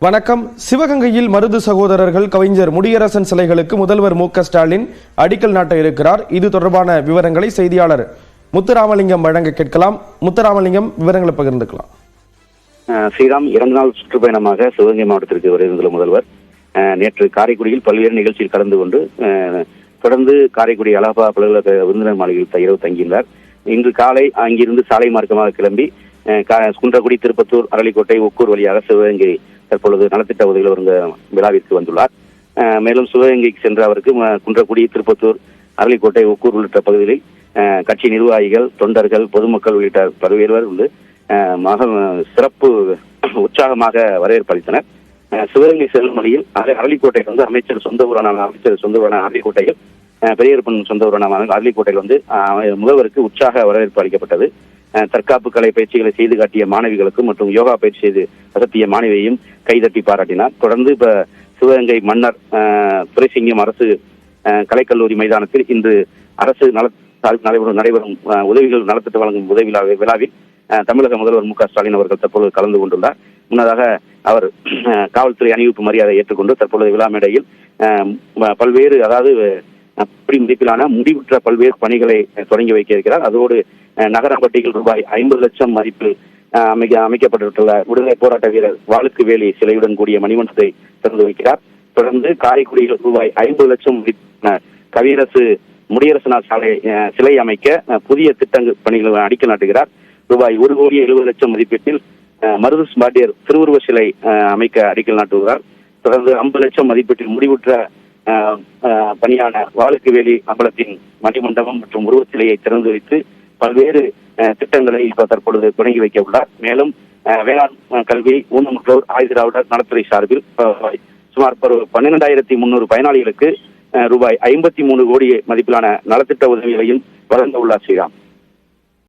வணக்கம். சிவகங்கையில் மருது சகோதரர்கள் கவிஞர் முடியரசன் சிலைகளுக்கு முதல்வர் மு.க.ஸ்டாலின் அடிக்கல் நாட்ட இருக்கிறார். இது தொடர்பான விவரங்களை செய்தியாளர் முத்துராமலிங்கம் வழங்க கேட்கலாம். முத்துராமலிங்கம், விவரங்களை பகிர்ந்துக்கலாம். ஸ்ரீராம் 2 நாள் சுற்றுப்பயணமாக சிவகங்கை மாவட்டத்திற்கு வருகின்ற முதல்வர் நேற்று காரைக்குடியில் பல்வேறு நிகழ்ச்சியில் கலந்து கொண்டு தொடர்ந்து காரைக்குடி அலஹா பல்கலைக்கழக விருந்தினர் மாளிகையில் இரவு தங்கியுள்ளார். இன்று காலை அங்கிருந்து சாலை மார்க்கமாக கிளம்பி குன்றக்குடி, திருப்பத்தூர், அரளிக்கோட்டை, ஒக்கூர் வழியாக சிவகங்கை தற்பொழுது நலத்திட்ட உதவிகள் வழங்க விழாவிற்கு வந்துள்ளார். மேலும் சிவகங்கைக்கு சென்ற அவருக்கு குன்றக்குடி, திருப்பத்தூர், அரளிக்கோட்டை, ஒக்கூர் உள்ளிட்ட பகுதிகளில் கட்சி நிர்வாகிகள், தொண்டர்கள், பொதுமக்கள் உள்ளிட்ட பல்வேறுவர் வந்து சிறப்பு உற்சாகமாக வரவேற்பு அளித்தனர். சிவகங்கை செல்லும் வழியில் அரளிக்கோட்டையில் வந்து அமைச்சர் சொந்த ஊரான அரளிக்கோட்டையில் பெரியப்பன் சொந்த ஊரான அரளிக்கோட்டையில் வந்து முதல்வருக்கு உற்சாக வரவேற்பு அளிக்கப்பட்டது. தற்காப்பு கலை பயிற்சிகளை செய்து காட்டிய மாணவிகளுக்கும் மற்றும் யோகா பயிற்சி செய்து அசத்திய மாணவியையும் கைதட்டி பாராட்டினார். தொடர்ந்து இப்ப சிவகங்கை மன்னர் துரைசிங்கம் அரசு கலைக்கல்லூரி மைதானத்தில் இன்று அரசு நடைபெறும் உதவிகள் நலத்திட்ட வழங்கும் உதவி விழாவில் தமிழக முதல்வர் மு.க.ஸ்டாலின் அவர்கள் தற்பொழுது கலந்து கொண்டுள்ளார். முன்னதாக அவர் காவல்துறை அணிவிப்பு மரியாதை ஏற்றுக்கொண்டு தற்பொழுது விழா மேடையில் பல்வேறு மதிப்பிலான முடிவுற்ற பல்வேறு பணிகளை தொடங்கி வைக்க இருக்கிறார். அதோடு நகரப்பட்டியில் ரூபாய் 50 லட்சம் மதிப்பில் அமைக்கப்பட்டுள்ள விடுதலை போராட்ட வீரர் வாளுக்கு வேலி சிலையுடன் கூடிய மணிமண்டபத்தை திறந்து வைக்கிறார். தொடர்ந்து காரைக்குடியில் ரூபாய் 50 லட்சம் கவியரசு முடியரசனார் சிலை அமைக்க புதிய திட்டங்கள் பணிகள் அடிக்கல் நாட்டுகிறார். ரூபாய் 1,70,00,000 மதிப்பீட்டில் மருது பாண்டியர் திருவுருவ சிலை அமைக்க அடிக்கல் நாட்டுகிறார். தொடர்ந்து 50 லட்சம் மதிப்பீட்டில் முடிவுற்ற பணியான வாளுக்கு வேலி அம்பலத்தின் மணிமண்டபம் மற்றும் உருவச்சிலையை திறந்து வைத்து பல்வேறு திட்டங்களை இப்ப தற்பொழுது தொடங்கி வைக்க உள்ளார். மேலும் வேளாண் கல்வி, ஊனமுற்றோர், ஆயுதிராவிடர் நலத்துறை சார்பில் சுமார் 12,300 பயனாளிகளுக்கு ரூபாய் 53 கோடி மதிப்பிலான நலத்திட்ட உதவிகளையும் வழங்க உள்ளார். ஸ்ரீராம்.